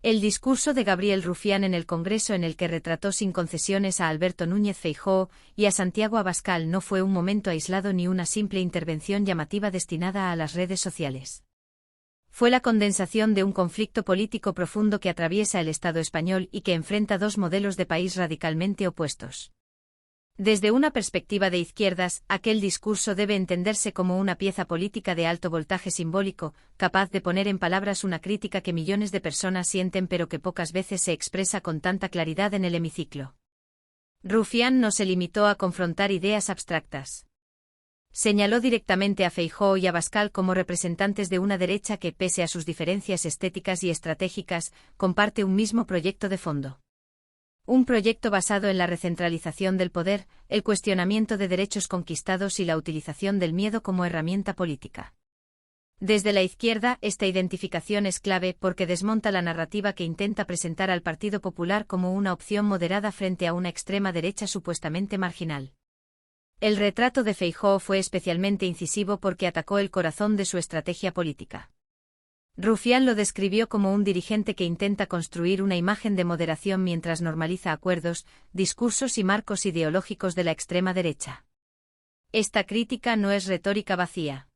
El discurso de Gabriel Rufián en el Congreso, en el que retrató sin concesiones a Alberto Núñez Feijóo y a Santiago Abascal, no fue un momento aislado ni una simple intervención llamativa destinada a las redes sociales. Fue la condensación de un conflicto político profundo que atraviesa el Estado español y que enfrenta dos modelos de país radicalmente opuestos. Desde una perspectiva de izquierdas, aquel discurso debe entenderse como una pieza política de alto voltaje simbólico, capaz de poner en palabras una crítica que millones de personas sienten pero que pocas veces se expresa con tanta claridad en el hemiciclo. Rufián no se limitó a confrontar ideas abstractas. Señaló directamente a Feijóo y Abascal como representantes de una derecha que, pese a sus diferencias estéticas y estratégicas, comparte un mismo proyecto de fondo. Un proyecto basado en la recentralización del poder, el cuestionamiento de derechos conquistados y la utilización del miedo como herramienta política. Desde la izquierda, esta identificación es clave porque desmonta la narrativa que intenta presentar al Partido Popular como una opción moderada frente a una extrema derecha supuestamente marginal. El retrato de Feijóo fue especialmente incisivo porque atacó el corazón de su estrategia política. Rufián lo describió como un dirigente que intenta construir una imagen de moderación mientras normaliza acuerdos, discursos y marcos ideológicos de la extrema derecha. Esta crítica no es retórica vacía.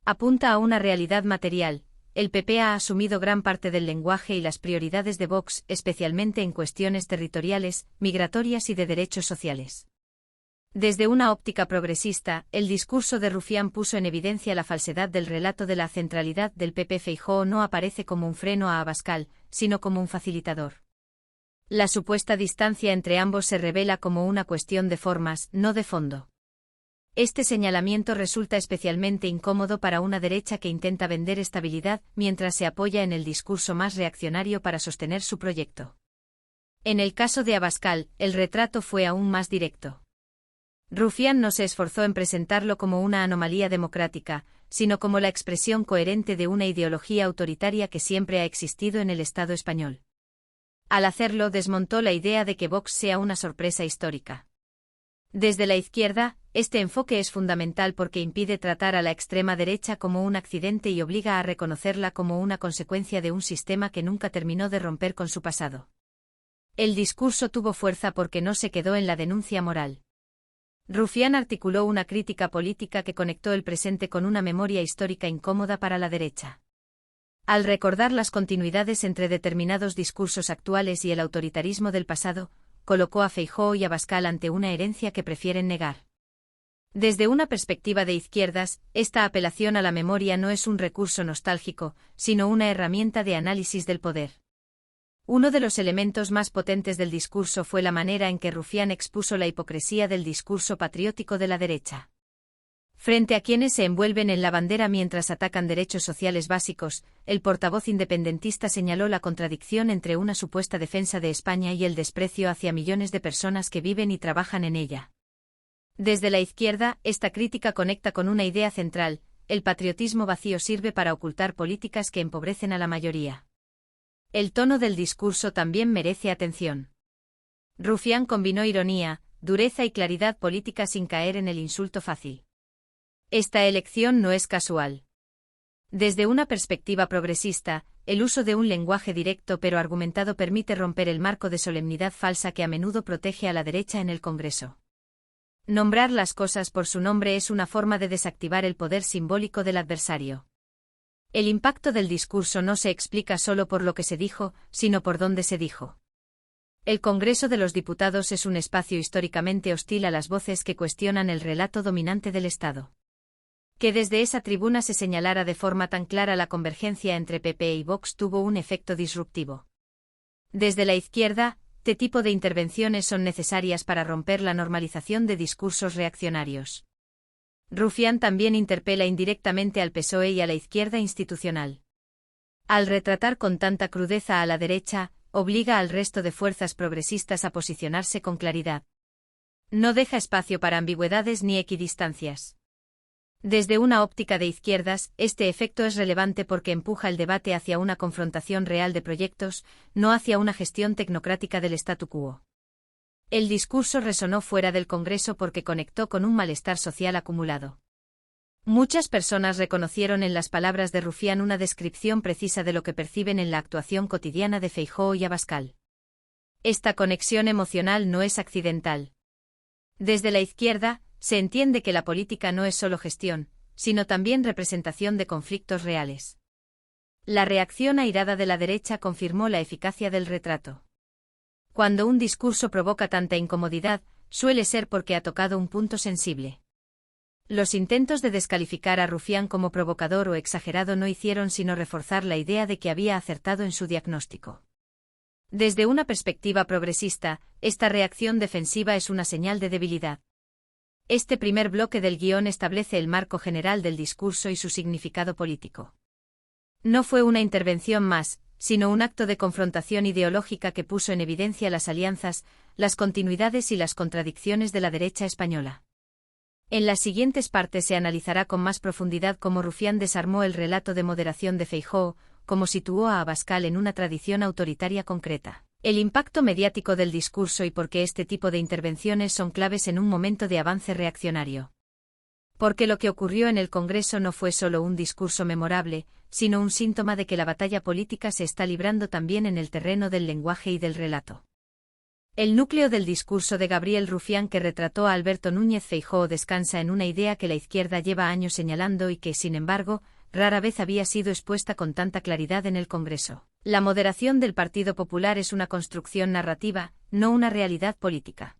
Apunta a una realidad material. El PP ha asumido gran parte del lenguaje y las prioridades de Vox, especialmente en cuestiones territoriales, migratorias y de derechos sociales. Desde una óptica progresista, el discurso de Rufián puso en evidencia la falsedad del relato de la centralidad del PP. Feijóo no aparece como un freno a Abascal, sino como un facilitador. La supuesta distancia entre ambos se revela como una cuestión de formas, no de fondo. Este señalamiento resulta especialmente incómodo para una derecha que intenta vender estabilidad mientras se apoya en el discurso más reaccionario para sostener su proyecto. En el caso de Abascal, el retrato fue aún más directo. Rufián no se esforzó en presentarlo como una anomalía democrática, sino como la expresión coherente de una ideología autoritaria que siempre ha existido en el Estado español. Al hacerlo, desmontó la idea de que Vox sea una sorpresa histórica. Desde la izquierda, este enfoque es fundamental porque impide tratar a la extrema derecha como un accidente y obliga a reconocerla como una consecuencia de un sistema que nunca terminó de romper con su pasado. El discurso tuvo fuerza porque no se quedó en la denuncia moral. Rufián articuló una crítica política que conectó el presente con una memoria histórica incómoda para la derecha. Al recordar las continuidades entre determinados discursos actuales y el autoritarismo del pasado, colocó a Feijóo y Abascal ante una herencia que prefieren negar. Desde una perspectiva de izquierdas, esta apelación a la memoria no es un recurso nostálgico, sino una herramienta de análisis del poder. Uno de los elementos más potentes del discurso fue la manera en que Rufián expuso la hipocresía del discurso patriótico de la derecha. Frente a quienes se envuelven en la bandera mientras atacan derechos sociales básicos, el portavoz independentista señaló la contradicción entre una supuesta defensa de España y el desprecio hacia millones de personas que viven y trabajan en ella. Desde la izquierda, esta crítica conecta con una idea central: el patriotismo vacío sirve para ocultar políticas que empobrecen a la mayoría. El tono del discurso también merece atención. Rufián combinó ironía, dureza y claridad política sin caer en el insulto fácil. Esta elección no es casual. Desde una perspectiva progresista, el uso de un lenguaje directo pero argumentado permite romper el marco de solemnidad falsa que a menudo protege a la derecha en el Congreso. Nombrar las cosas por su nombre es una forma de desactivar el poder simbólico del adversario. El impacto del discurso no se explica solo por lo que se dijo, sino por dónde se dijo. El Congreso de los Diputados es un espacio históricamente hostil a las voces que cuestionan el relato dominante del Estado. Que desde esa tribuna se señalara de forma tan clara la convergencia entre PP y Vox tuvo un efecto disruptivo. Desde la izquierda, este tipo de intervenciones son necesarias para romper la normalización de discursos reaccionarios. Rufián también interpela indirectamente al PSOE y a la izquierda institucional. Al retratar con tanta crudeza a la derecha, obliga al resto de fuerzas progresistas a posicionarse con claridad. No deja espacio para ambigüedades ni equidistancias. Desde una óptica de izquierdas, este efecto es relevante porque empuja el debate hacia una confrontación real de proyectos, no hacia una gestión tecnocrática del statu quo. El discurso resonó fuera del Congreso porque conectó con un malestar social acumulado. Muchas personas reconocieron en las palabras de Rufián una descripción precisa de lo que perciben en la actuación cotidiana de Feijóo y Abascal. Esta conexión emocional no es accidental. Desde la izquierda, se entiende que la política no es solo gestión, sino también representación de conflictos reales. La reacción airada de la derecha confirmó la eficacia del retrato. Cuando un discurso provoca tanta incomodidad, suele ser porque ha tocado un punto sensible. Los intentos de descalificar a Rufián como provocador o exagerado no hicieron sino reforzar la idea de que había acertado en su diagnóstico. Desde una perspectiva progresista, esta reacción defensiva es una señal de debilidad. Este primer bloque del guión establece el marco general del discurso y su significado político. No fue una intervención más, sino un acto de confrontación ideológica que puso en evidencia las alianzas, las continuidades y las contradicciones de la derecha española. En las siguientes partes se analizará con más profundidad cómo Rufián desarmó el relato de moderación de Feijóo, cómo situó a Abascal en una tradición autoritaria concreta, el impacto mediático del discurso y por qué este tipo de intervenciones son claves en un momento de avance reaccionario. Porque lo que ocurrió en el Congreso no fue solo un discurso memorable, sino un síntoma de que la batalla política se está librando también en el terreno del lenguaje y del relato. El núcleo del discurso de Gabriel Rufián que retrató a Alberto Núñez Feijóo descansa en una idea que la izquierda lleva años señalando y que, sin embargo, rara vez había sido expuesta con tanta claridad en el Congreso. La moderación del Partido Popular es una construcción narrativa, no una realidad política.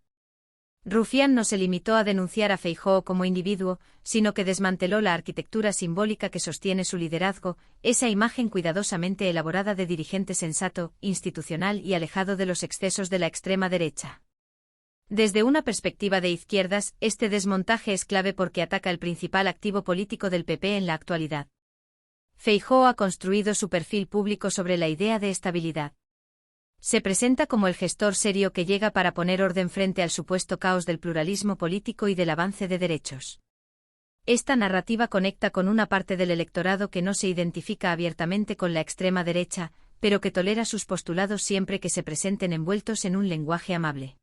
Rufián no se limitó a denunciar a Feijóo como individuo, sino que desmanteló la arquitectura simbólica que sostiene su liderazgo, esa imagen cuidadosamente elaborada de dirigente sensato, institucional y alejado de los excesos de la extrema derecha. Desde una perspectiva de izquierdas, este desmontaje es clave porque ataca el principal activo político del PP en la actualidad. Feijóo ha construido su perfil público sobre la idea de estabilidad. Se presenta como el gestor serio que llega para poner orden frente al supuesto caos del pluralismo político y del avance de derechos. Esta narrativa conecta con una parte del electorado que no se identifica abiertamente con la extrema derecha, pero que tolera sus postulados siempre que se presenten envueltos en un lenguaje amable.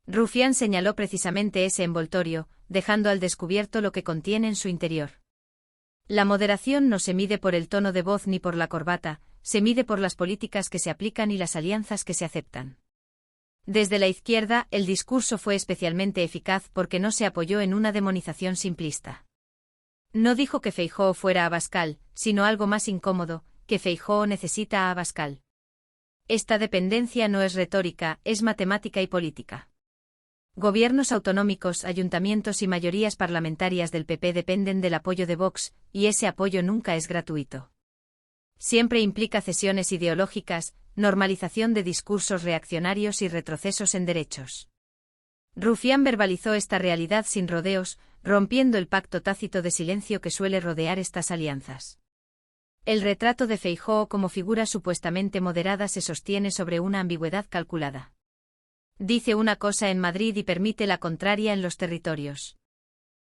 Rufián señaló precisamente ese envoltorio, dejando al descubierto lo que contiene en su interior. La moderación no se mide por el tono de voz ni por la corbata, se mide por las políticas que se aplican y las alianzas que se aceptan. Desde la izquierda, el discurso fue especialmente eficaz porque no se apoyó en una demonización simplista. No dijo que Feijóo fuera Abascal, sino algo más incómodo, que Feijóo necesita a Abascal. Esta dependencia no es retórica, es matemática y política. Gobiernos autonómicos, ayuntamientos y mayorías parlamentarias del PP dependen del apoyo de Vox, y ese apoyo nunca es gratuito. Siempre implica cesiones ideológicas, normalización de discursos reaccionarios y retrocesos en derechos. Rufián verbalizó esta realidad sin rodeos, rompiendo el pacto tácito de silencio que suele rodear estas alianzas. El retrato de Feijóo como figura supuestamente moderada se sostiene sobre una ambigüedad calculada. Dice una cosa en Madrid y permite la contraria en los territorios.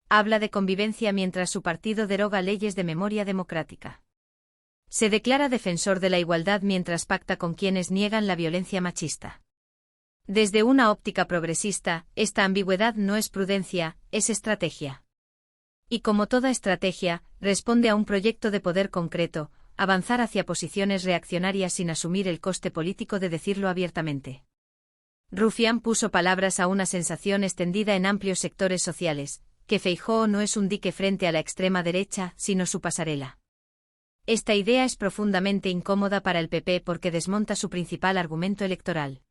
Habla de convivencia mientras su partido deroga leyes de memoria democrática. Se declara defensor de la igualdad mientras pacta con quienes niegan la violencia machista. Desde una óptica progresista, esta ambigüedad no es prudencia, es estrategia. Y como toda estrategia, responde a un proyecto de poder concreto, avanzar hacia posiciones reaccionarias sin asumir el coste político de decirlo abiertamente. Rufián puso palabras a una sensación extendida en amplios sectores sociales, que Feijóo no es un dique frente a la extrema derecha, sino su pasarela. Esta idea es profundamente incómoda para el PP porque desmonta su principal argumento electoral.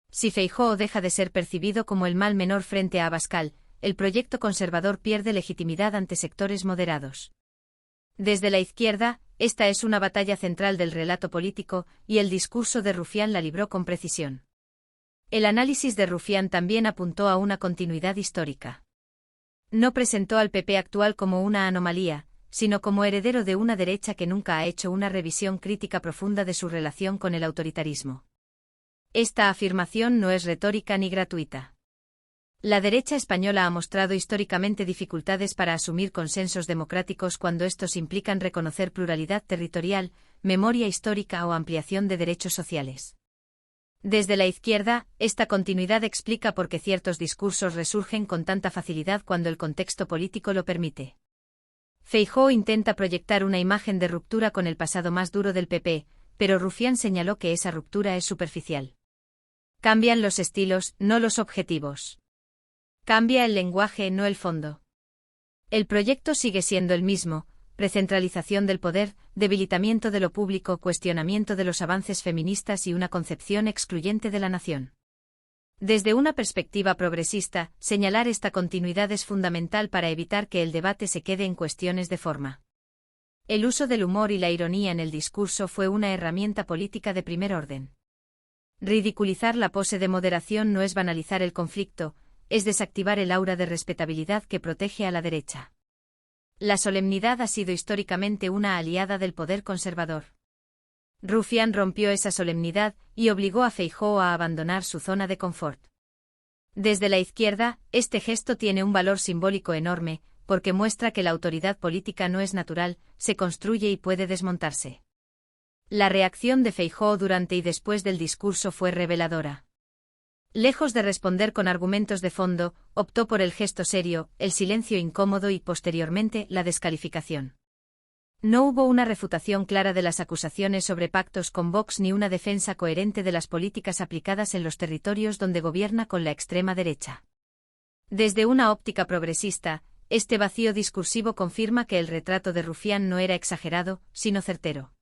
Si Feijóo deja de ser percibido como el mal menor frente a Abascal, el proyecto conservador pierde legitimidad ante sectores moderados. Desde la izquierda, esta es una batalla central del relato político, y el discurso de Rufián la libró con precisión. El análisis de Rufián también apuntó a una continuidad histórica. No presentó al PP actual como una anomalía, sino como heredero de una derecha que nunca ha hecho una revisión crítica profunda de su relación con el autoritarismo. Esta afirmación no es retórica ni gratuita. La derecha española ha mostrado históricamente dificultades para asumir consensos democráticos cuando estos implican reconocer pluralidad territorial, memoria histórica o ampliación de derechos sociales. Desde la izquierda, esta continuidad explica por qué ciertos discursos resurgen con tanta facilidad cuando el contexto político lo permite. Feijóo intenta proyectar una imagen de ruptura con el pasado más duro del PP, pero Rufián señaló que esa ruptura es superficial. Cambian los estilos, no los objetivos. Cambia el lenguaje, no el fondo. El proyecto sigue siendo el mismo: recentralización del poder, debilitamiento de lo público, cuestionamiento de los avances feministas y una concepción excluyente de la nación. Desde una perspectiva progresista, señalar esta continuidad es fundamental para evitar que el debate se quede en cuestiones de forma. El uso del humor y la ironía en el discurso fue una herramienta política de primer orden. Ridiculizar la pose de moderación no es banalizar el conflicto, es desactivar el aura de respetabilidad que protege a la derecha. La solemnidad ha sido históricamente una aliada del poder conservador. Rufián rompió esa solemnidad y obligó a Feijóo a abandonar su zona de confort. Desde la izquierda, este gesto tiene un valor simbólico enorme, porque muestra que la autoridad política no es natural, se construye y puede desmontarse. La reacción de Feijóo durante y después del discurso fue reveladora. Lejos de responder con argumentos de fondo, optó por el gesto serio, el silencio incómodo y posteriormente la descalificación. No hubo una refutación clara de las acusaciones sobre pactos con Vox ni una defensa coherente de las políticas aplicadas en los territorios donde gobierna con la extrema derecha. Desde una óptica progresista, este vacío discursivo confirma que el retrato de Rufián no era exagerado, sino certero.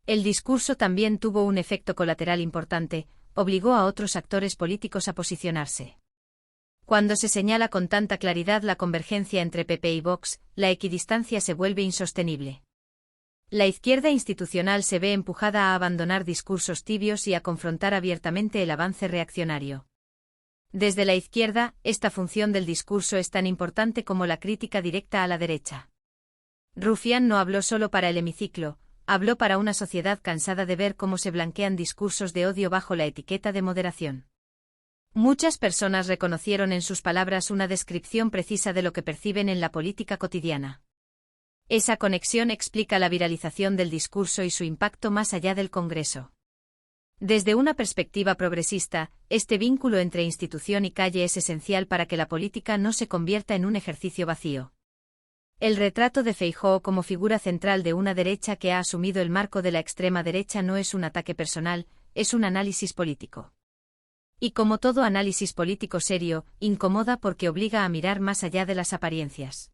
El discurso también tuvo un efecto colateral importante: obligó a otros actores políticos a posicionarse. Cuando se señala con tanta claridad la convergencia entre PP y Vox, la equidistancia se vuelve insostenible. La izquierda institucional se ve empujada a abandonar discursos tibios y a confrontar abiertamente el avance reaccionario. Desde la izquierda, esta función del discurso es tan importante como la crítica directa a la derecha. Rufián no habló solo para el hemiciclo, habló para una sociedad cansada de ver cómo se blanquean discursos de odio bajo la etiqueta de moderación. Muchas personas reconocieron en sus palabras una descripción precisa de lo que perciben en la política cotidiana. Esa conexión explica la viralización del discurso y su impacto más allá del Congreso. Desde una perspectiva progresista, este vínculo entre institución y calle es esencial para que la política no se convierta en un ejercicio vacío. El retrato de Feijóo como figura central de una derecha que ha asumido el marco de la extrema derecha no es un ataque personal, es un análisis político. Y como todo análisis político serio, incomoda porque obliga a mirar más allá de las apariencias.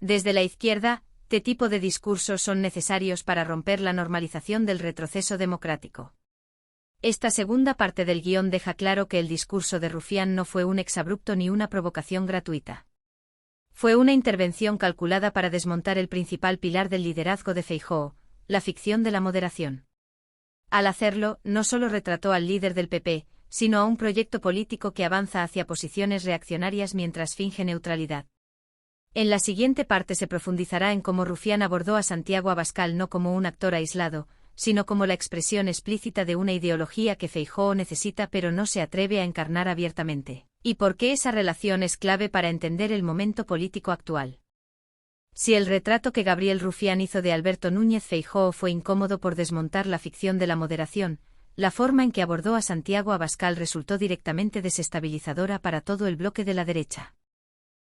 Desde la izquierda, este tipo de discursos son necesarios para romper la normalización del retroceso democrático. Esta segunda parte del guión deja claro que el discurso de Rufián no fue un exabrupto ni una provocación gratuita. Fue una intervención calculada para desmontar el principal pilar del liderazgo de Feijóo, la ficción de la moderación. Al hacerlo, no solo retrató al líder del PP, sino a un proyecto político que avanza hacia posiciones reaccionarias mientras finge neutralidad. En la siguiente parte se profundizará en cómo Rufián abordó a Santiago Abascal no como un actor aislado, sino como la expresión explícita de una ideología que Feijóo necesita pero no se atreve a encarnar abiertamente, y por qué esa relación es clave para entender el momento político actual. Si el retrato que Gabriel Rufián hizo de Alberto Núñez Feijóo fue incómodo por desmontar la ficción de la moderación, la forma en que abordó a Santiago Abascal resultó directamente desestabilizadora para todo el bloque de la derecha.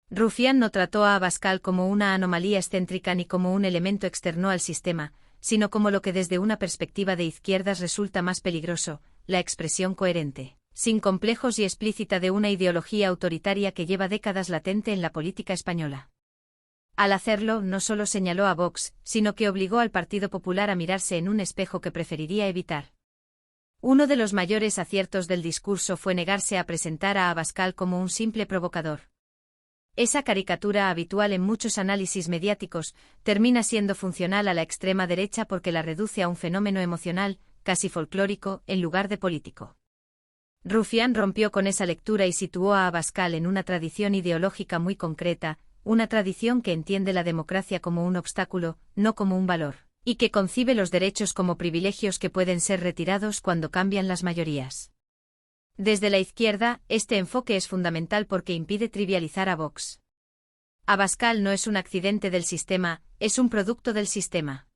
Rufián no trató a Abascal como una anomalía excéntrica ni como un elemento externo al sistema, sino como lo que desde una perspectiva de izquierdas resulta más peligroso: la expresión coherente, sin complejos y explícita de una ideología autoritaria que lleva décadas latente en la política española. Al hacerlo, no solo señaló a Vox, sino que obligó al Partido Popular a mirarse en un espejo que preferiría evitar. Uno de los mayores aciertos del discurso fue negarse a presentar a Abascal como un simple provocador. Esa caricatura habitual en muchos análisis mediáticos termina siendo funcional a la extrema derecha porque la reduce a un fenómeno emocional, casi folclórico, en lugar de político. Rufián rompió con esa lectura y situó a Abascal en una tradición ideológica muy concreta, una tradición que entiende la democracia como un obstáculo, no como un valor, y que concibe los derechos como privilegios que pueden ser retirados cuando cambian las mayorías. Desde la izquierda, este enfoque es fundamental porque impide trivializar a Vox. Abascal no es un accidente del sistema, es un producto del sistema.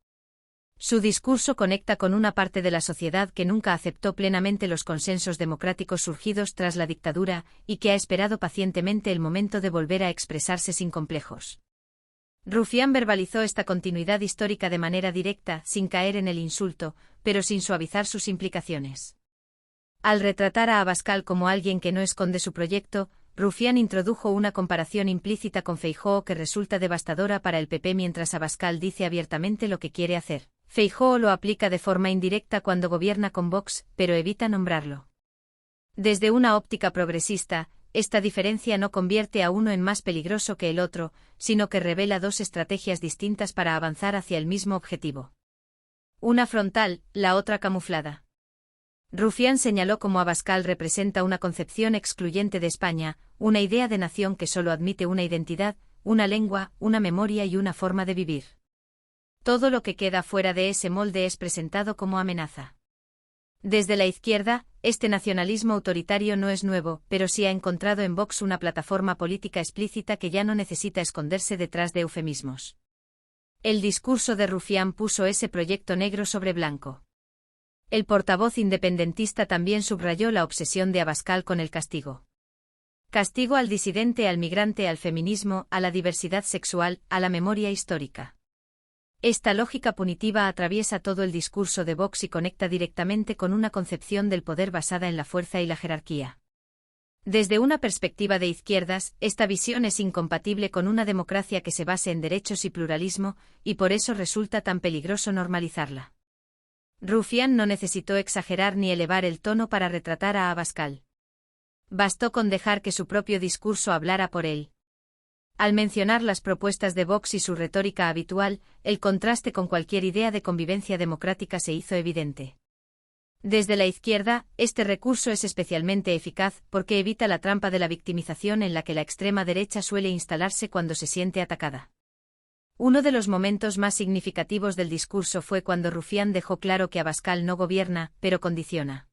Su discurso conecta con una parte de la sociedad que nunca aceptó plenamente los consensos democráticos surgidos tras la dictadura y que ha esperado pacientemente el momento de volver a expresarse sin complejos. Rufián verbalizó esta continuidad histórica de manera directa, sin caer en el insulto, pero sin suavizar sus implicaciones. Al retratar a Abascal como alguien que no esconde su proyecto, Rufián introdujo una comparación implícita con Feijóo que resulta devastadora para el PP mientras Abascal dice abiertamente lo que quiere hacer. Feijóo lo aplica de forma indirecta cuando gobierna con Vox, pero evita nombrarlo. Desde una óptica progresista, esta diferencia no convierte a uno en más peligroso que el otro, sino que revela dos estrategias distintas para avanzar hacia el mismo objetivo. Una frontal, la otra camuflada. Rufián señaló cómo Abascal representa una concepción excluyente de España, una idea de nación que solo admite una identidad, una lengua, una memoria y una forma de vivir. Todo lo que queda fuera de ese molde es presentado como amenaza. Desde la izquierda, este nacionalismo autoritario no es nuevo, pero sí ha encontrado en Vox una plataforma política explícita que ya no necesita esconderse detrás de eufemismos. El discurso de Rufián puso ese proyecto negro sobre blanco. El portavoz independentista también subrayó la obsesión de Abascal con el castigo. Castigo al disidente, al migrante, al feminismo, a la diversidad sexual, a la memoria histórica. Esta lógica punitiva atraviesa todo el discurso de Vox y conecta directamente con una concepción del poder basada en la fuerza y la jerarquía. Desde una perspectiva de izquierdas, esta visión es incompatible con una democracia que se base en derechos y pluralismo, y por eso resulta tan peligroso normalizarla. Rufián no necesitó exagerar ni elevar el tono para retratar a Abascal. Bastó con dejar que su propio discurso hablara por él. Al mencionar las propuestas de Vox y su retórica habitual, el contraste con cualquier idea de convivencia democrática se hizo evidente. Desde la izquierda, este recurso es especialmente eficaz porque evita la trampa de la victimización en la que la extrema derecha suele instalarse cuando se siente atacada. Uno de los momentos más significativos del discurso fue cuando Rufián dejó claro que Abascal no gobierna, pero condiciona.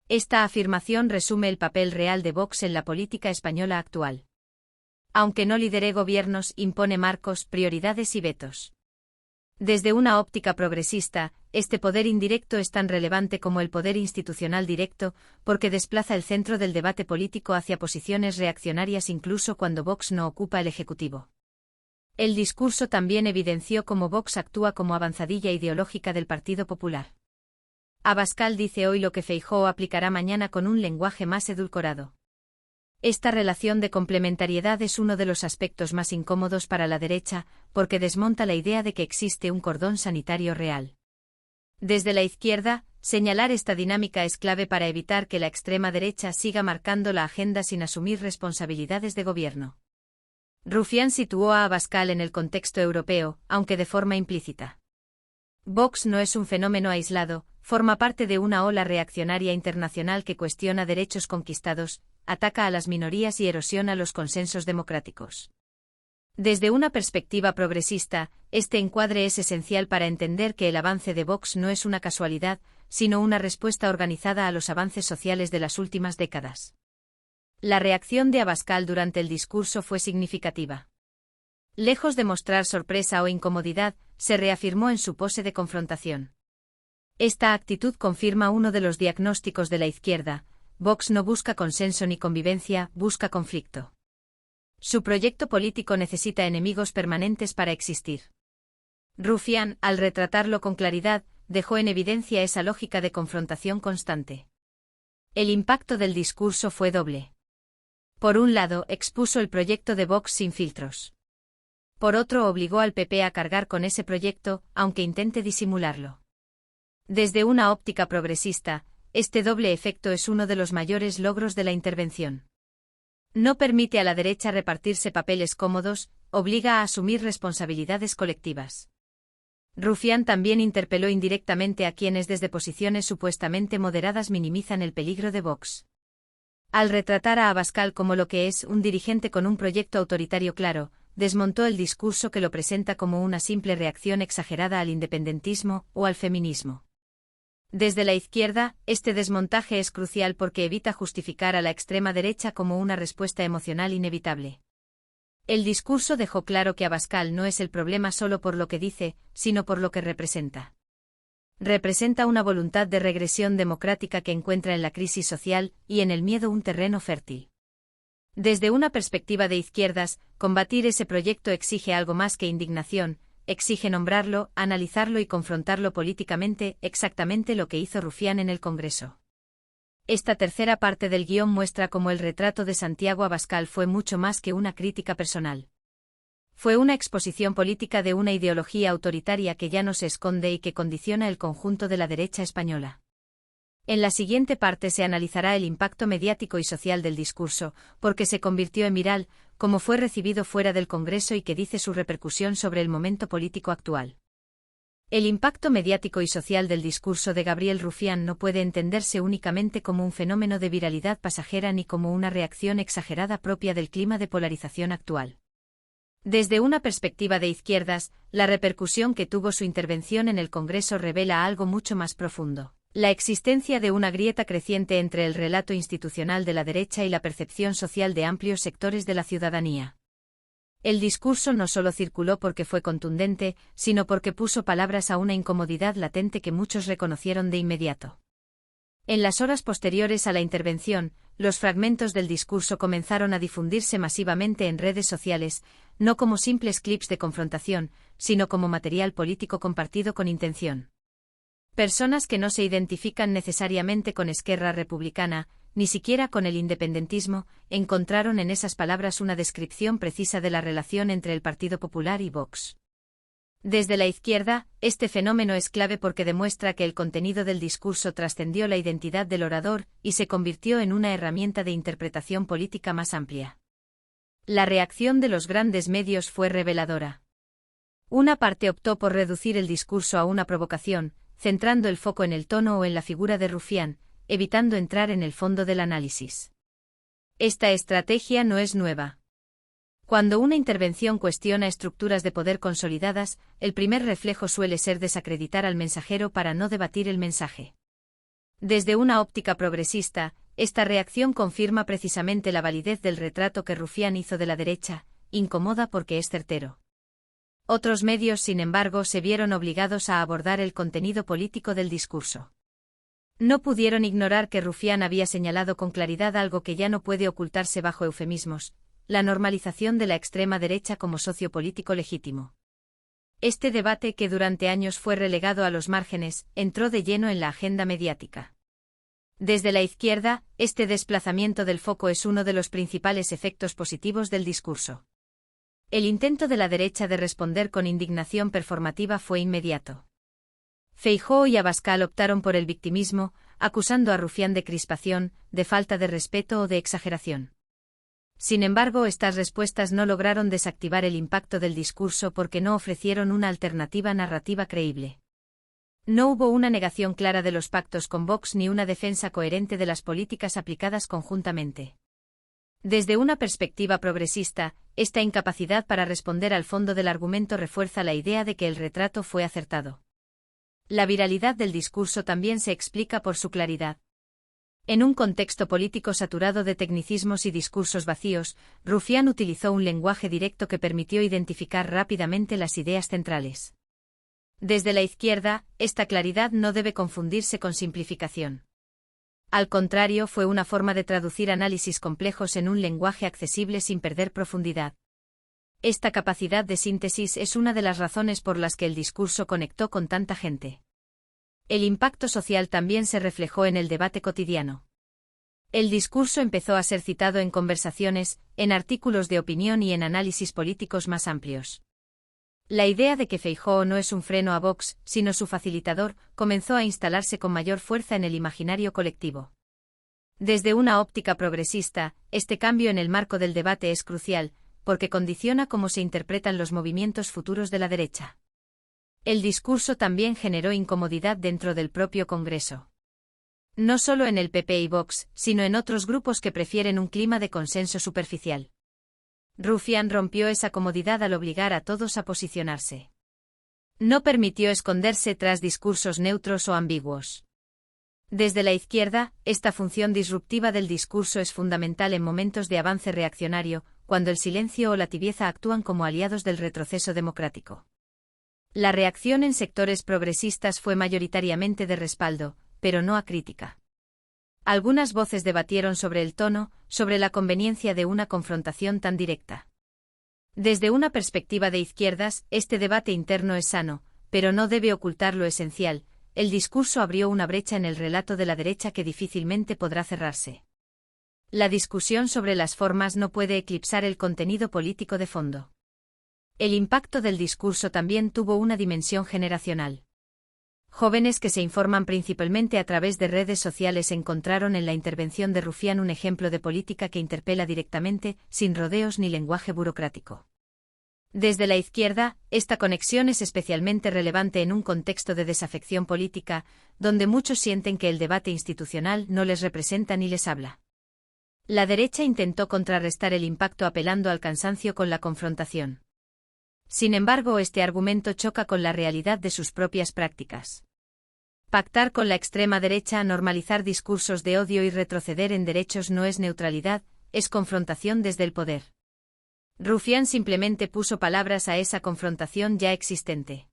Esta afirmación resume el papel real de Vox en la política española actual. Aunque no lidere gobiernos, impone marcos, prioridades y vetos. Desde una óptica progresista, este poder indirecto es tan relevante como el poder institucional directo, porque desplaza el centro del debate político hacia posiciones reaccionarias incluso cuando Vox no ocupa el Ejecutivo. El discurso también evidenció cómo Vox actúa como avanzadilla ideológica del Partido Popular. Abascal dice hoy lo que Feijóo aplicará mañana con un lenguaje más edulcorado. Esta relación de complementariedad es uno de los aspectos más incómodos para la derecha, porque desmonta la idea de que existe un cordón sanitario real. Desde la izquierda, señalar esta dinámica es clave para evitar que la extrema derecha siga marcando la agenda sin asumir responsabilidades de gobierno. Rufián situó a Abascal en el contexto europeo, aunque de forma implícita. Vox no es un fenómeno aislado, forma parte de una ola reaccionaria internacional que cuestiona derechos conquistados, ataca a las minorías y erosiona los consensos democráticos. Desde una perspectiva progresista, este encuadre es esencial para entender que el avance de Vox no es una casualidad, sino una respuesta organizada a los avances sociales de las últimas décadas. La reacción de Abascal durante el discurso fue significativa. Lejos de mostrar sorpresa o incomodidad, se reafirmó en su pose de confrontación. Esta actitud confirma uno de los diagnósticos de la izquierda: Vox no busca consenso ni convivencia, busca conflicto. Su proyecto político necesita enemigos permanentes para existir. Rufián, al retratarlo con claridad, dejó en evidencia esa lógica de confrontación constante. El impacto del discurso fue doble. Por un lado, expuso el proyecto de Vox sin filtros. Por otro, obligó al PP a cargar con ese proyecto, aunque intente disimularlo. Desde una óptica progresista, este doble efecto es uno de los mayores logros de la intervención. No permite a la derecha repartirse papeles cómodos, obliga a asumir responsabilidades colectivas. Rufián también interpeló indirectamente a quienes desde posiciones supuestamente moderadas minimizan el peligro de Vox. Al retratar a Abascal como lo que es, un dirigente con un proyecto autoritario claro, desmontó el discurso que lo presenta como una simple reacción exagerada al independentismo o al feminismo. Desde la izquierda, este desmontaje es crucial porque evita justificar a la extrema derecha como una respuesta emocional inevitable. El discurso dejó claro que Abascal no es el problema solo por lo que dice, sino por lo que representa. Representa una voluntad de regresión democrática que encuentra en la crisis social y en el miedo un terreno fértil. Desde una perspectiva de izquierdas, combatir ese proyecto exige algo más que indignación, exige nombrarlo, analizarlo y confrontarlo políticamente, exactamente lo que hizo Rufián en el Congreso. Esta tercera parte del guión muestra cómo el retrato de Santiago Abascal fue mucho más que una crítica personal. Fue una exposición política de una ideología autoritaria que ya no se esconde y que condiciona el conjunto de la derecha española. En la siguiente parte se analizará el impacto mediático y social del discurso, por qué se convirtió en viral, cómo fue recibido fuera del Congreso y qué dice su repercusión sobre el momento político actual. El impacto mediático y social del discurso de Gabriel Rufián no puede entenderse únicamente como un fenómeno de viralidad pasajera ni como una reacción exagerada propia del clima de polarización actual. Desde una perspectiva de izquierdas, la repercusión que tuvo su intervención en el Congreso revela algo mucho más profundo: la existencia de una grieta creciente entre el relato institucional de la derecha y la percepción social de amplios sectores de la ciudadanía. El discurso no solo circuló porque fue contundente, sino porque puso palabras a una incomodidad latente que muchos reconocieron de inmediato. En las horas posteriores a la intervención, los fragmentos del discurso comenzaron a difundirse masivamente en redes sociales, no como simples clips de confrontación, sino como material político compartido con intención. Personas que no se identifican necesariamente con Esquerra Republicana, ni siquiera con el independentismo, encontraron en esas palabras una descripción precisa de la relación entre el Partido Popular y Vox. Desde la izquierda, este fenómeno es clave porque demuestra que el contenido del discurso trascendió la identidad del orador y se convirtió en una herramienta de interpretación política más amplia. La reacción de los grandes medios fue reveladora. Una parte optó por reducir el discurso a una provocación, centrando el foco en el tono o en la figura de Rufián, evitando entrar en el fondo del análisis. Esta estrategia no es nueva. Cuando una intervención cuestiona estructuras de poder consolidadas, el primer reflejo suele ser desacreditar al mensajero para no debatir el mensaje. Desde una óptica progresista, esta reacción confirma precisamente la validez del retrato que Rufián hizo de la derecha, incómoda porque es certero. Otros medios, sin embargo, se vieron obligados a abordar el contenido político del discurso. No pudieron ignorar que Rufián había señalado con claridad algo que ya no puede ocultarse bajo eufemismos: la normalización de la extrema derecha como socio político legítimo. Este debate, que durante años fue relegado a los márgenes, entró de lleno en la agenda mediática. Desde la izquierda, este desplazamiento del foco es uno de los principales efectos positivos del discurso. El intento de la derecha de responder con indignación performativa fue inmediato. Feijóo y Abascal optaron por el victimismo, acusando a Rufián de crispación, de falta de respeto o de exageración. Sin embargo, estas respuestas no lograron desactivar el impacto del discurso porque no ofrecieron una alternativa narrativa creíble. No hubo una negación clara de los pactos con Vox ni una defensa coherente de las políticas aplicadas conjuntamente. Desde una perspectiva progresista, esta incapacidad para responder al fondo del argumento refuerza la idea de que el retrato fue acertado. La viralidad del discurso también se explica por su claridad. En un contexto político saturado de tecnicismos y discursos vacíos, Rufián utilizó un lenguaje directo que permitió identificar rápidamente las ideas centrales. Desde la izquierda, esta claridad no debe confundirse con simplificación. Al contrario, fue una forma de traducir análisis complejos en un lenguaje accesible sin perder profundidad. Esta capacidad de síntesis es una de las razones por las que el discurso conectó con tanta gente. El impacto social también se reflejó en el debate cotidiano. El discurso empezó a ser citado en conversaciones, en artículos de opinión y en análisis políticos más amplios. La idea de que Feijóo no es un freno a Vox, sino su facilitador, comenzó a instalarse con mayor fuerza en el imaginario colectivo. Desde una óptica progresista, este cambio en el marco del debate es crucial, porque condiciona cómo se interpretan los movimientos futuros de la derecha. El discurso también generó incomodidad dentro del propio Congreso. No solo en el PP y Vox, sino en otros grupos que prefieren un clima de consenso superficial. Rufián rompió esa comodidad al obligar a todos a posicionarse. No permitió esconderse tras discursos neutros o ambiguos. Desde la izquierda, esta función disruptiva del discurso es fundamental en momentos de avance reaccionario, cuando el silencio o la tibieza actúan como aliados del retroceso democrático. La reacción en sectores progresistas fue mayoritariamente de respaldo, pero no acrítica. Algunas voces debatieron sobre el tono, sobre la conveniencia de una confrontación tan directa. Desde una perspectiva de izquierdas, este debate interno es sano, pero no debe ocultar lo esencial: el discurso abrió una brecha en el relato de la derecha que difícilmente podrá cerrarse. La discusión sobre las formas no puede eclipsar el contenido político de fondo. El impacto del discurso también tuvo una dimensión generacional. Jóvenes que se informan principalmente a través de redes sociales encontraron en la intervención de Rufián un ejemplo de política que interpela directamente, sin rodeos ni lenguaje burocrático. Desde la izquierda, esta conexión es especialmente relevante en un contexto de desafección política, donde muchos sienten que el debate institucional no les representa ni les habla. La derecha intentó contrarrestar el impacto apelando al cansancio con la confrontación. Sin embargo, este argumento choca con la realidad de sus propias prácticas. Pactar con la extrema derecha, normalizar discursos de odio y retroceder en derechos no es neutralidad, es confrontación desde el poder. Rufián simplemente puso palabras a esa confrontación ya existente.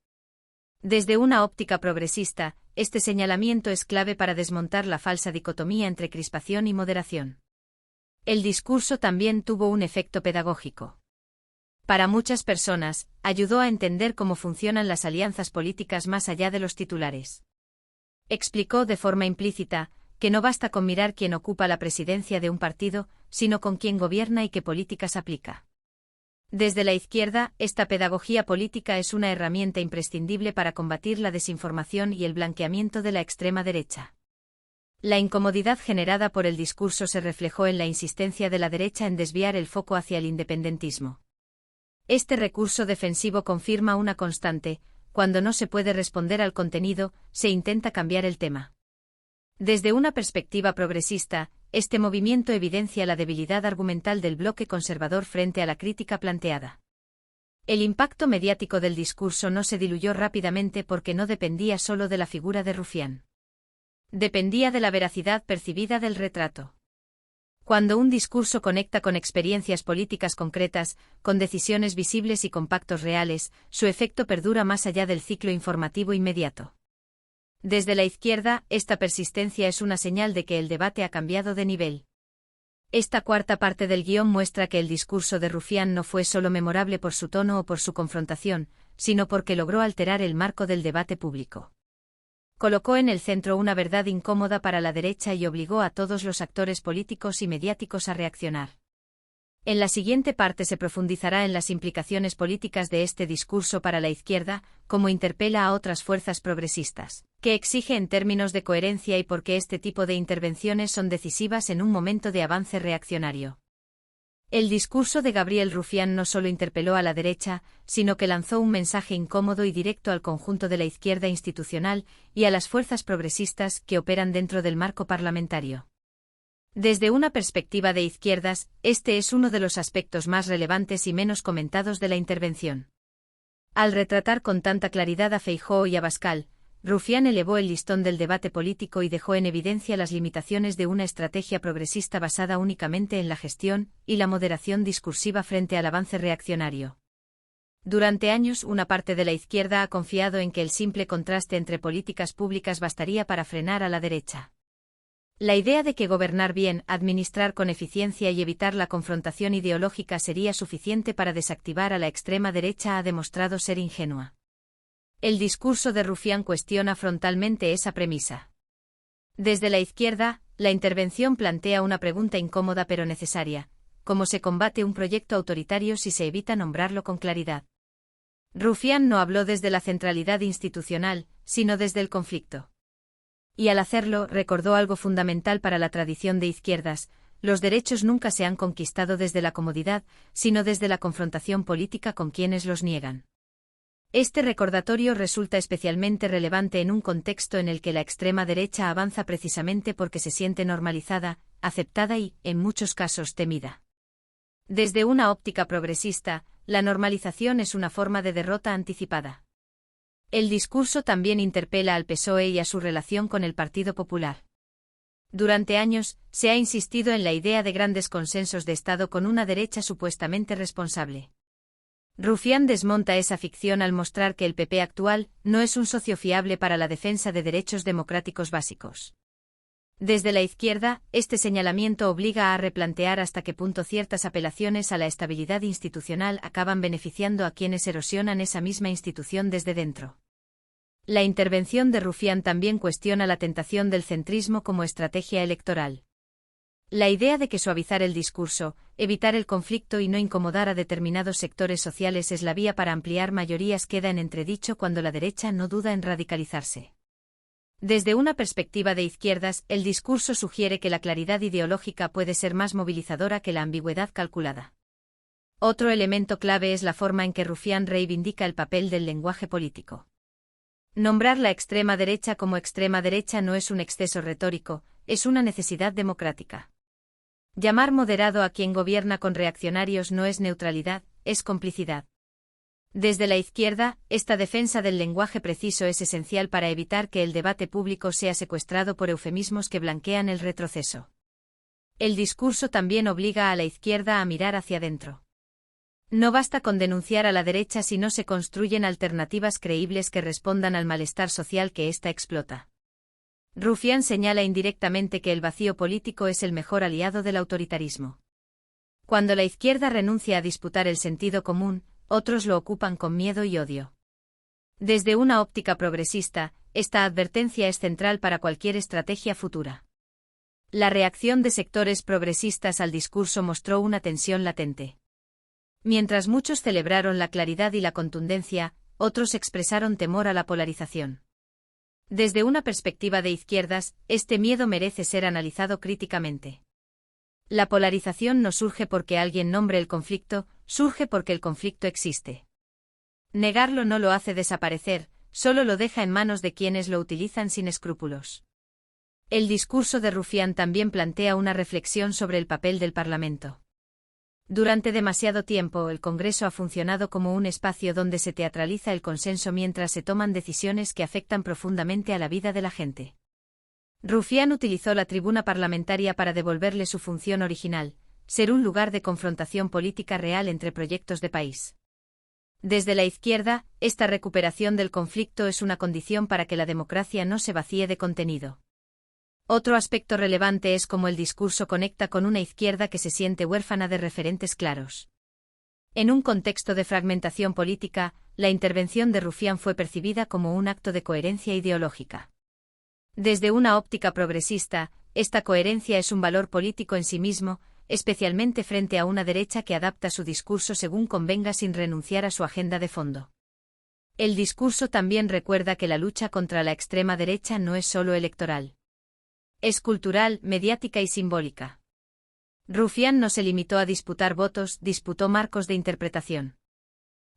Desde una óptica progresista, este señalamiento es clave para desmontar la falsa dicotomía entre crispación y moderación. El discurso también tuvo un efecto pedagógico. Para muchas personas, ayudó a entender cómo funcionan las alianzas políticas más allá de los titulares. Explicó de forma implícita que no basta con mirar quién ocupa la presidencia de un partido, sino con quién gobierna y qué políticas aplica. Desde la izquierda, esta pedagogía política es una herramienta imprescindible para combatir la desinformación y el blanqueamiento de la extrema derecha. La incomodidad generada por el discurso se reflejó en la insistencia de la derecha en desviar el foco hacia el independentismo. Este recurso defensivo confirma una constante: cuando no se puede responder al contenido, se intenta cambiar el tema. Desde una perspectiva progresista, este movimiento evidencia la debilidad argumental del bloque conservador frente a la crítica planteada. El impacto mediático del discurso no se diluyó rápidamente porque no dependía solo de la figura de Rufián. Dependía de la veracidad percibida del retrato. Cuando un discurso conecta con experiencias políticas concretas, con decisiones visibles y con pactos reales, su efecto perdura más allá del ciclo informativo inmediato. Desde la izquierda, esta persistencia es una señal de que el debate ha cambiado de nivel. Esta cuarta parte del guión muestra que el discurso de Rufián no fue solo memorable por su tono o por su confrontación, sino porque logró alterar el marco del debate público. Colocó en el centro una verdad incómoda para la derecha y obligó a todos los actores políticos y mediáticos a reaccionar. En la siguiente parte se profundizará en las implicaciones políticas de este discurso para la izquierda, cómo interpela a otras fuerzas progresistas, qué exige en términos de coherencia y por qué este tipo de intervenciones son decisivas en un momento de avance reaccionario. El discurso de Gabriel Rufián no solo interpeló a la derecha, sino que lanzó un mensaje incómodo y directo al conjunto de la izquierda institucional y a las fuerzas progresistas que operan dentro del marco parlamentario. Desde una perspectiva de izquierdas, este es uno de los aspectos más relevantes y menos comentados de la intervención. Al retratar con tanta claridad a Feijóo y Abascal, Rufián elevó el listón del debate político y dejó en evidencia las limitaciones de una estrategia progresista basada únicamente en la gestión y la moderación discursiva frente al avance reaccionario. Durante años, una parte de la izquierda ha confiado en que el simple contraste entre políticas públicas bastaría para frenar a la derecha. La idea de que gobernar bien, administrar con eficiencia y evitar la confrontación ideológica sería suficiente para desactivar a la extrema derecha ha demostrado ser ingenua. El discurso de Rufián cuestiona frontalmente esa premisa. Desde la izquierda, la intervención plantea una pregunta incómoda pero necesaria: ¿cómo se combate un proyecto autoritario si se evita nombrarlo con claridad? Rufián no habló desde la centralidad institucional, sino desde el conflicto. Y al hacerlo, recordó algo fundamental para la tradición de izquierdas: los derechos nunca se han conquistado desde la comodidad, sino desde la confrontación política con quienes los niegan. Este recordatorio resulta especialmente relevante en un contexto en el que la extrema derecha avanza precisamente porque se siente normalizada, aceptada y, en muchos casos, temida. Desde una óptica progresista, la normalización es una forma de derrota anticipada. El discurso también interpela al PSOE y a su relación con el Partido Popular. Durante años, se ha insistido en la idea de grandes consensos de Estado con una derecha supuestamente responsable. Rufián desmonta esa ficción al mostrar que el PP actual no es un socio fiable para la defensa de derechos democráticos básicos. Desde la izquierda, este señalamiento obliga a replantear hasta qué punto ciertas apelaciones a la estabilidad institucional acaban beneficiando a quienes erosionan esa misma institución desde dentro. La intervención de Rufián también cuestiona la tentación del centrismo como estrategia electoral. La idea de que suavizar el discurso, evitar el conflicto y no incomodar a determinados sectores sociales es la vía para ampliar mayorías queda en entredicho cuando la derecha no duda en radicalizarse. Desde una perspectiva de izquierdas, el discurso sugiere que la claridad ideológica puede ser más movilizadora que la ambigüedad calculada. Otro elemento clave es la forma en que Rufián reivindica el papel del lenguaje político. Nombrar la extrema derecha como extrema derecha no es un exceso retórico, es una necesidad democrática. Llamar moderado a quien gobierna con reaccionarios no es neutralidad, es complicidad. Desde la izquierda, esta defensa del lenguaje preciso es esencial para evitar que el debate público sea secuestrado por eufemismos que blanquean el retroceso. El discurso también obliga a la izquierda a mirar hacia adentro. No basta con denunciar a la derecha si no se construyen alternativas creíbles que respondan al malestar social que ésta explota. Rufián señala indirectamente que el vacío político es el mejor aliado del autoritarismo. Cuando la izquierda renuncia a disputar el sentido común, otros lo ocupan con miedo y odio. Desde una óptica progresista, esta advertencia es central para cualquier estrategia futura. La reacción de sectores progresistas al discurso mostró una tensión latente. Mientras muchos celebraron la claridad y la contundencia, otros expresaron temor a la polarización. Desde una perspectiva de izquierdas, este miedo merece ser analizado críticamente. La polarización no surge porque alguien nombre el conflicto, surge porque el conflicto existe. Negarlo no lo hace desaparecer, solo lo deja en manos de quienes lo utilizan sin escrúpulos. El discurso de Rufián también plantea una reflexión sobre el papel del Parlamento. Durante demasiado tiempo, el Congreso ha funcionado como un espacio donde se teatraliza el consenso mientras se toman decisiones que afectan profundamente a la vida de la gente. Rufián utilizó la tribuna parlamentaria para devolverle su función original, ser un lugar de confrontación política real entre proyectos de país. Desde la izquierda, esta recuperación del conflicto es una condición para que la democracia no se vacíe de contenido. Otro aspecto relevante es cómo el discurso conecta con una izquierda que se siente huérfana de referentes claros. En un contexto de fragmentación política, la intervención de Rufián fue percibida como un acto de coherencia ideológica. Desde una óptica progresista, esta coherencia es un valor político en sí mismo, especialmente frente a una derecha que adapta su discurso según convenga sin renunciar a su agenda de fondo. El discurso también recuerda que la lucha contra la extrema derecha no es solo electoral. Es cultural, mediática y simbólica. Rufián no se limitó a disputar votos, disputó marcos de interpretación.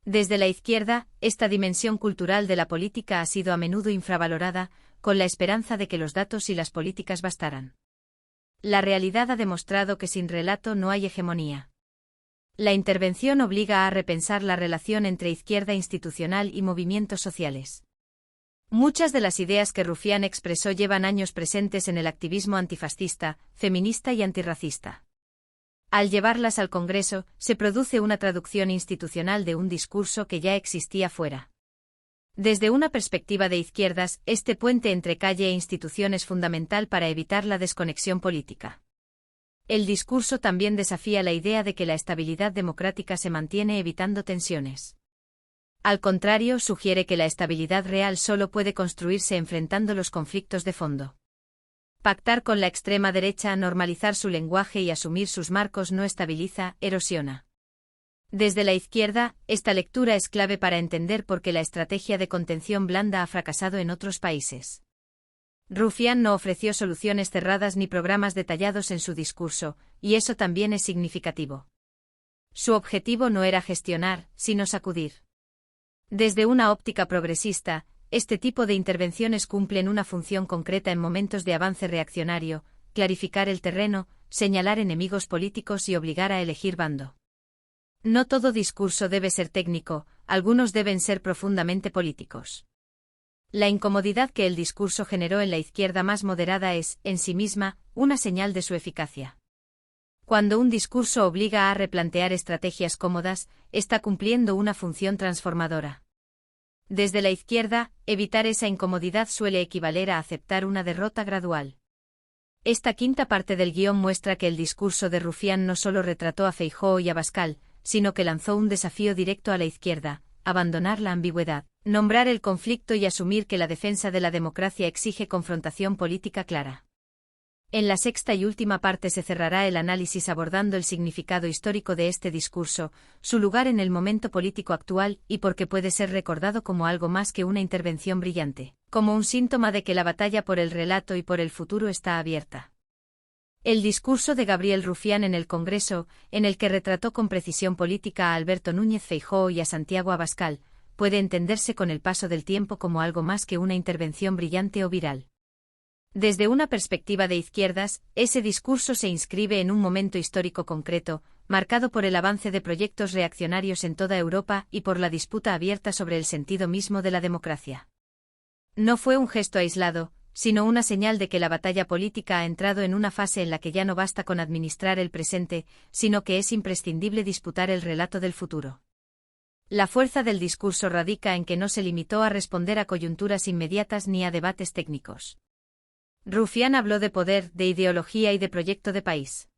Desde la izquierda, esta dimensión cultural de la política ha sido a menudo infravalorada, con la esperanza de que los datos y las políticas bastaran. La realidad ha demostrado que sin relato no hay hegemonía. La intervención obliga a repensar la relación entre izquierda institucional y movimientos sociales. Muchas de las ideas que Rufián expresó llevan años presentes en el activismo antifascista, feminista y antirracista. Al llevarlas al Congreso, se produce una traducción institucional de un discurso que ya existía fuera. Desde una perspectiva de izquierdas, este puente entre calle e institución es fundamental para evitar la desconexión política. El discurso también desafía la idea de que la estabilidad democrática se mantiene evitando tensiones. Al contrario, sugiere que la estabilidad real solo puede construirse enfrentando los conflictos de fondo. Pactar con la extrema derecha, normalizar su lenguaje y asumir sus marcos no estabiliza, erosiona. Desde la izquierda, esta lectura es clave para entender por qué la estrategia de contención blanda ha fracasado en otros países. Rufián no ofreció soluciones cerradas ni programas detallados en su discurso, y eso también es significativo. Su objetivo no era gestionar, sino sacudir. Desde una óptica progresista, este tipo de intervenciones cumplen una función concreta en momentos de avance reaccionario, clarificar el terreno, señalar enemigos políticos y obligar a elegir bando. No todo discurso debe ser técnico, algunos deben ser profundamente políticos. La incomodidad que el discurso generó en la izquierda más moderada es, en sí misma, una señal de su eficacia. Cuando un discurso obliga a replantear estrategias cómodas, está cumpliendo una función transformadora. Desde la izquierda, evitar esa incomodidad suele equivaler a aceptar una derrota gradual. Esta quinta parte del guión muestra que el discurso de Rufián no solo retrató a Feijóo y Abascal, sino que lanzó un desafío directo a la izquierda: abandonar la ambigüedad, nombrar el conflicto y asumir que la defensa de la democracia exige confrontación política clara. En la sexta y última parte se cerrará el análisis abordando el significado histórico de este discurso, su lugar en el momento político actual y por qué puede ser recordado como algo más que una intervención brillante, como un síntoma de que la batalla por el relato y por el futuro está abierta. El discurso de Gabriel Rufián en el Congreso, en el que retrató con precisión política a Alberto Núñez Feijóo y a Santiago Abascal, puede entenderse con el paso del tiempo como algo más que una intervención brillante o viral. Desde una perspectiva de izquierdas, ese discurso se inscribe en un momento histórico concreto, marcado por el avance de proyectos reaccionarios en toda Europa y por la disputa abierta sobre el sentido mismo de la democracia. No fue un gesto aislado, sino una señal de que la batalla política ha entrado en una fase en la que ya no basta con administrar el presente, sino que es imprescindible disputar el relato del futuro. La fuerza del discurso radica en que no se limitó a responder a coyunturas inmediatas ni a debates técnicos. Rufián habló de poder, de ideología y de proyecto de país.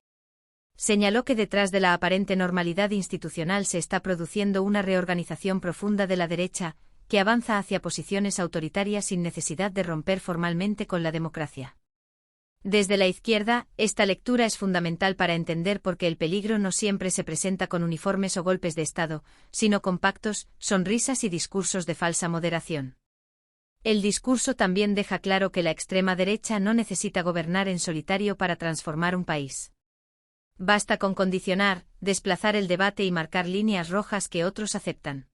Señaló que detrás de la aparente normalidad institucional se está produciendo una reorganización profunda de la derecha, que avanza hacia posiciones autoritarias sin necesidad de romper formalmente con la democracia. Desde la izquierda, esta lectura es fundamental para entender por qué el peligro no siempre se presenta con uniformes o golpes de Estado, sino con pactos, sonrisas y discursos de falsa moderación. El discurso también deja claro que la extrema derecha no necesita gobernar en solitario para transformar un país. Basta con condicionar, desplazar el debate y marcar líneas rojas que otros aceptan.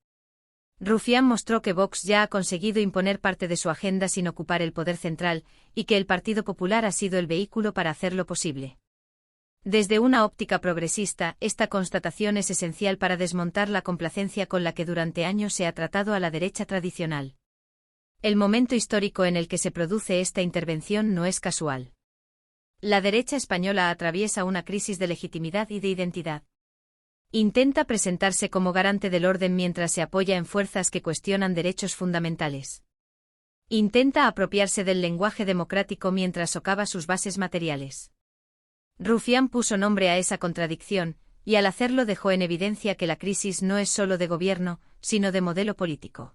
Rufián mostró que Vox ya ha conseguido imponer parte de su agenda sin ocupar el poder central, y que el Partido Popular ha sido el vehículo para hacerlo posible. Desde una óptica progresista, esta constatación es esencial para desmontar la complacencia con la que durante años se ha tratado a la derecha tradicional. El momento histórico en el que se produce esta intervención no es casual. La derecha española atraviesa una crisis de legitimidad y de identidad. Intenta presentarse como garante del orden mientras se apoya en fuerzas que cuestionan derechos fundamentales. Intenta apropiarse del lenguaje democrático mientras socava sus bases materiales. Rufián puso nombre a esa contradicción, y al hacerlo dejó en evidencia que la crisis no es solo de gobierno, sino de modelo político.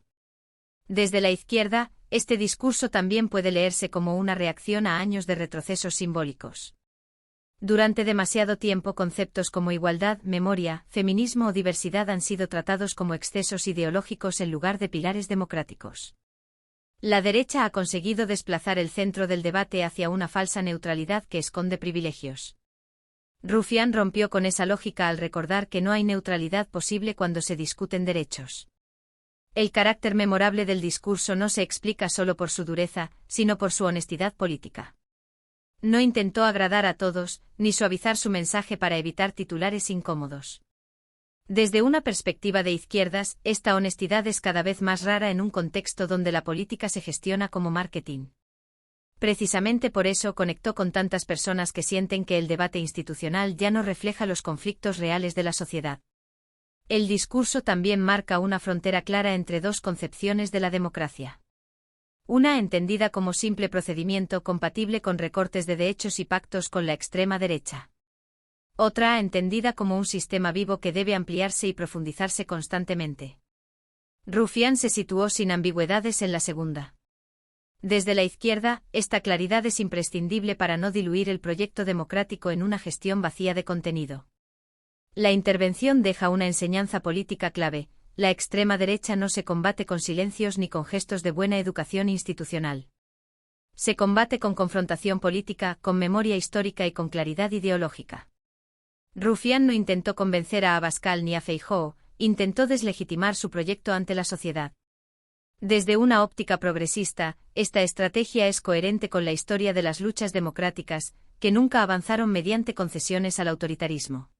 Desde la izquierda, este discurso también puede leerse como una reacción a años de retrocesos simbólicos. Durante demasiado tiempo conceptos como igualdad, memoria, feminismo o diversidad han sido tratados como excesos ideológicos en lugar de pilares democráticos. La derecha ha conseguido desplazar el centro del debate hacia una falsa neutralidad que esconde privilegios. Rufián rompió con esa lógica al recordar que no hay neutralidad posible cuando se discuten derechos. El carácter memorable del discurso no se explica solo por su dureza, sino por su honestidad política. No intentó agradar a todos, ni suavizar su mensaje para evitar titulares incómodos. Desde una perspectiva de izquierdas, esta honestidad es cada vez más rara en un contexto donde la política se gestiona como marketing. Precisamente por eso conectó con tantas personas que sienten que el debate institucional ya no refleja los conflictos reales de la sociedad. El discurso también marca una frontera clara entre dos concepciones de la democracia. Una entendida como simple procedimiento compatible con recortes de derechos y pactos con la extrema derecha. Otra entendida como un sistema vivo que debe ampliarse y profundizarse constantemente. Rufián se situó sin ambigüedades en la segunda. Desde la izquierda, esta claridad es imprescindible para no diluir el proyecto democrático en una gestión vacía de contenido. La intervención deja una enseñanza política clave: la extrema derecha no se combate con silencios ni con gestos de buena educación institucional. Se combate con confrontación política, con memoria histórica y con claridad ideológica. Rufián no intentó convencer a Abascal ni a Feijóo, intentó deslegitimar su proyecto ante la sociedad. Desde una óptica progresista, esta estrategia es coherente con la historia de las luchas democráticas, que nunca avanzaron mediante concesiones al autoritarismo.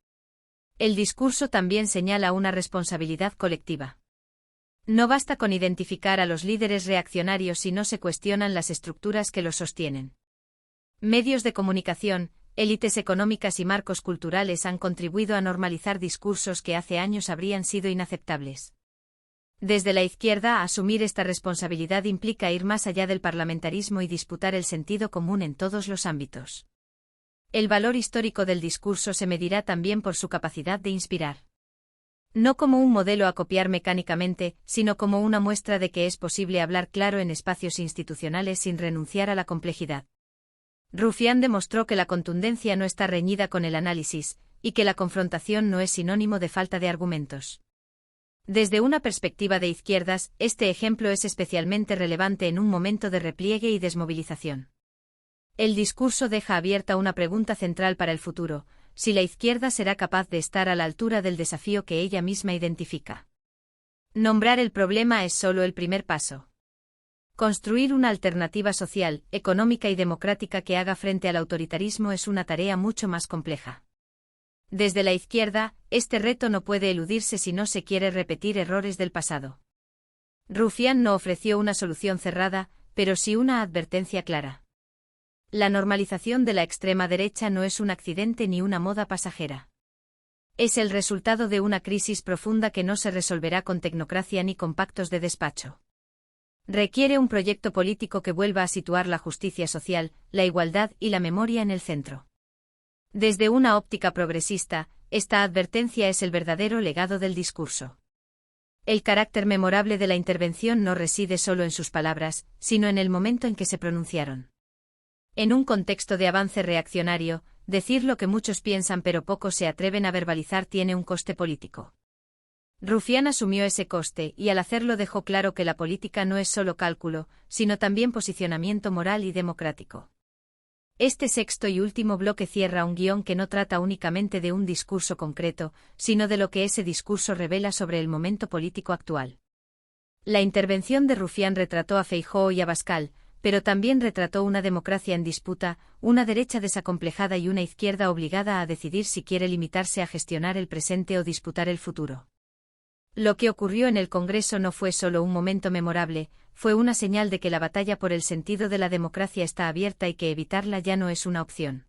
El discurso también señala una responsabilidad colectiva. No basta con identificar a los líderes reaccionarios si no se cuestionan las estructuras que los sostienen. Medios de comunicación, élites económicas y marcos culturales han contribuido a normalizar discursos que hace años habrían sido inaceptables. Desde la izquierda, asumir esta responsabilidad implica ir más allá del parlamentarismo y disputar el sentido común en todos los ámbitos. El valor histórico del discurso se medirá también por su capacidad de inspirar. No como un modelo a copiar mecánicamente, sino como una muestra de que es posible hablar claro en espacios institucionales sin renunciar a la complejidad. Rufián demostró que la contundencia no está reñida con el análisis, y que la confrontación no es sinónimo de falta de argumentos. Desde una perspectiva de izquierdas, este ejemplo es especialmente relevante en un momento de repliegue y desmovilización. El discurso deja abierta una pregunta central para el futuro: si la izquierda será capaz de estar a la altura del desafío que ella misma identifica. Nombrar el problema es solo el primer paso. Construir una alternativa social, económica y democrática que haga frente al autoritarismo es una tarea mucho más compleja. Desde la izquierda, este reto no puede eludirse si no se quiere repetir errores del pasado. Rufián no ofreció una solución cerrada, pero sí una advertencia clara. La normalización de la extrema derecha no es un accidente ni una moda pasajera. Es el resultado de una crisis profunda que no se resolverá con tecnocracia ni con pactos de despacho. Requiere un proyecto político que vuelva a situar la justicia social, la igualdad y la memoria en el centro. Desde una óptica progresista, esta advertencia es el verdadero legado del discurso. El carácter memorable de la intervención no reside solo en sus palabras, sino en el momento en que se pronunciaron. En un contexto de avance reaccionario, decir lo que muchos piensan pero pocos se atreven a verbalizar tiene un coste político. Rufián asumió ese coste y al hacerlo dejó claro que la política no es solo cálculo, sino también posicionamiento moral y democrático. Este sexto y último bloque cierra un guión que no trata únicamente de un discurso concreto, sino de lo que ese discurso revela sobre el momento político actual. La intervención de Rufián retrató a Feijóo y a Abascal, pero también retrató una democracia en disputa, una derecha desacomplejada y una izquierda obligada a decidir si quiere limitarse a gestionar el presente o disputar el futuro. Lo que ocurrió en el Congreso no fue solo un momento memorable, fue una señal de que la batalla por el sentido de la democracia está abierta y que evitarla ya no es una opción.